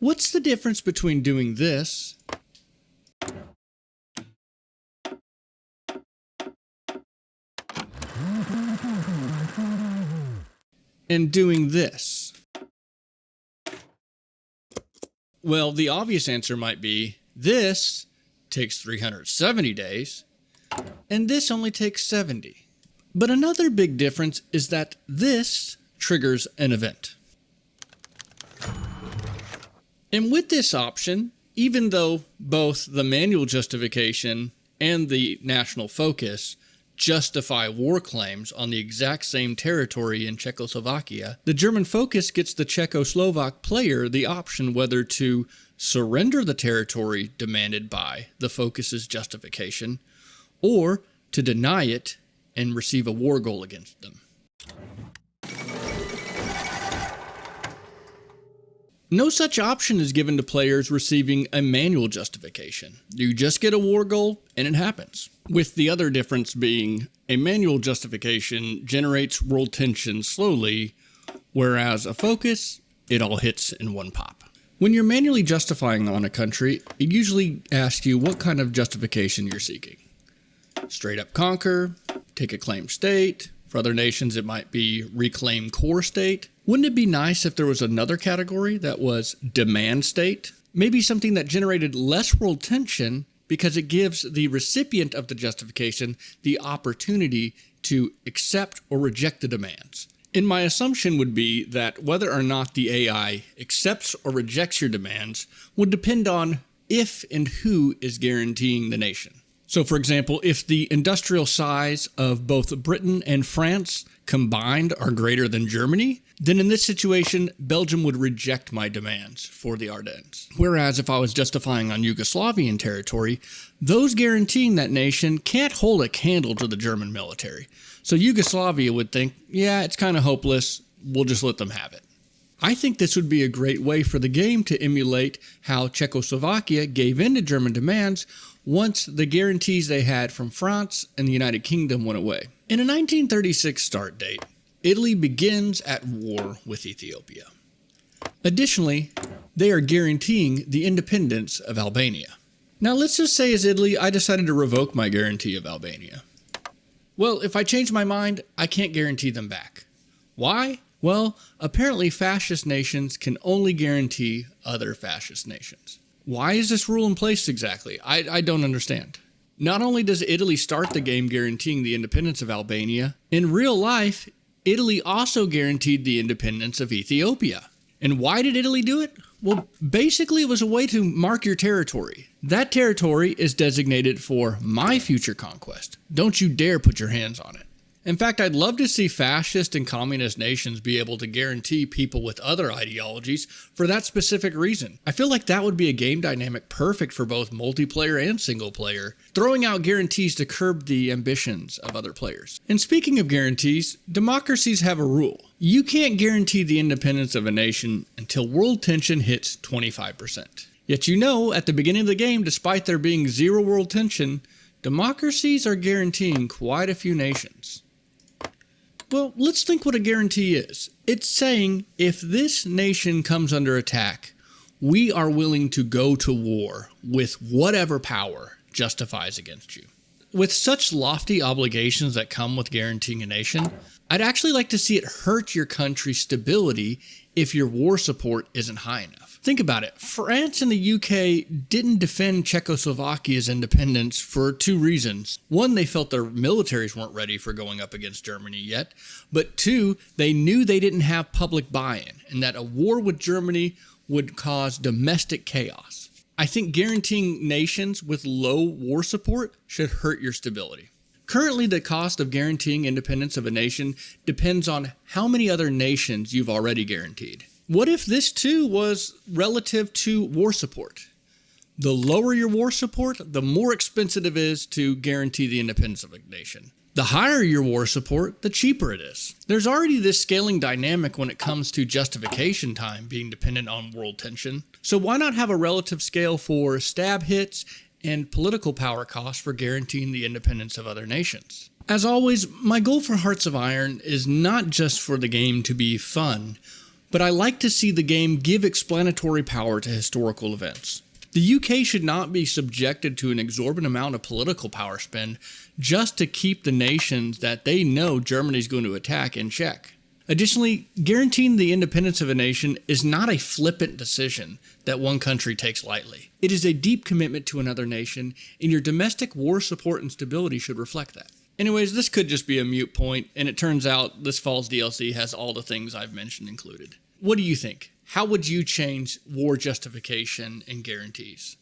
What's the difference between doing this and doing this? Well, the obvious answer might be this takes 370 days and this only takes 70. But another big difference is that this triggers an event. And with this option, even though both the manual justification and the national focus justify war claims on the exact same territory in Czechoslovakia, the German focus gets the Czechoslovak player the option whether to surrender the territory demanded by the focus's justification or to deny it and receive a war goal against them. No such option is given to players receiving a manual justification. You just get a war goal and it happens. With the other difference being a manual justification generates world tension slowly, whereas a focus, it all hits in one pop. When you're manually justifying on a country, it usually asks you what kind of justification you're seeking. Straight up conquer, take a claimed state. For other nations, it might be reclaim core state. Wouldn't it be nice if there was another category that was demand state? Maybe something that generated less world tension because it gives the recipient of the justification the opportunity to accept or reject the demands. And my assumption would be that whether or not the AI accepts or rejects your demands would depend on if and who is guaranteeing the nation. So, for example, if the industrial size of both Britain and France combined are greater than Germany, then in this situation, Belgium would reject my demands for the Ardennes. Whereas if I was justifying on Yugoslavian territory, those guaranteeing that nation can't hold a candle to the German military. So Yugoslavia would think, yeah, it's kind of hopeless, we'll just let them have it. I think this would be a great way for the game to emulate how Czechoslovakia gave in to German demands once the guarantees they had from France and the United Kingdom went away. In a 1936 start date, Italy begins at war with Ethiopia. Additionally, they are guaranteeing the independence of Albania. Now let's just say as Italy, I decided to revoke my guarantee of Albania. Well, if I change my mind, I can't guarantee them back. Why? Well, apparently fascist nations can only guarantee other fascist nations. Why is this rule in place exactly? I don't understand. Not only does Italy start the game guaranteeing the independence of Albania, in real life, Italy also guaranteed the independence of Ethiopia. And why did Italy do it? Well, basically it was a way to mark your territory. That territory is designated for my future conquest. Don't you dare put your hands on it. In fact, I'd love to see fascist and communist nations be able to guarantee people with other ideologies for that specific reason. I feel like that would be a game dynamic perfect for both multiplayer and single player, throwing out guarantees to curb the ambitions of other players. And speaking of guarantees, democracies have a rule. You can't guarantee the independence of a nation until world tension hits 25%. Yet you know, at the beginning of the game, despite there being zero world tension, democracies are guaranteeing quite a few nations. Well, let's think what a guarantee is. It's saying if this nation comes under attack, we are willing to go to war with whatever power justifies against you. With such lofty obligations that come with guaranteeing a nation, I'd actually like to see it hurt your country's stability if your war support isn't high enough. Think about it. France and the UK didn't defend Czechoslovakia's independence for two reasons. One, they felt their militaries weren't ready for going up against Germany yet. But two, they knew they didn't have public buy-in and that a war with Germany would cause domestic chaos. I think guaranteeing nations with low war support should hurt your stability. Currently, the cost of guaranteeing independence of a nation depends on how many other nations you've already guaranteed. What if this too was relative to war support? The lower your war support, the more expensive it is to guarantee the independence of a nation. The higher your war support, the cheaper it is. There's already this scaling dynamic when it comes to justification time being dependent on world tension. So why not have a relative scale for stab hits and political power costs for guaranteeing the independence of other nations? As always, my goal for Hearts of Iron is not just for the game to be fun, but I like to see the game give explanatory power to historical events. The UK should not be subjected to an exorbitant amount of political power spend just to keep the nations that they know Germany's going to attack in check. Additionally, guaranteeing the independence of a nation is not a flippant decision that one country takes lightly. It is a deep commitment to another nation, and your domestic war support and stability should reflect that. Anyways, this could just be a moot point, and it turns out this fall's DLC has all the things I've mentioned included. What do you think? How would you change war justification and guarantees?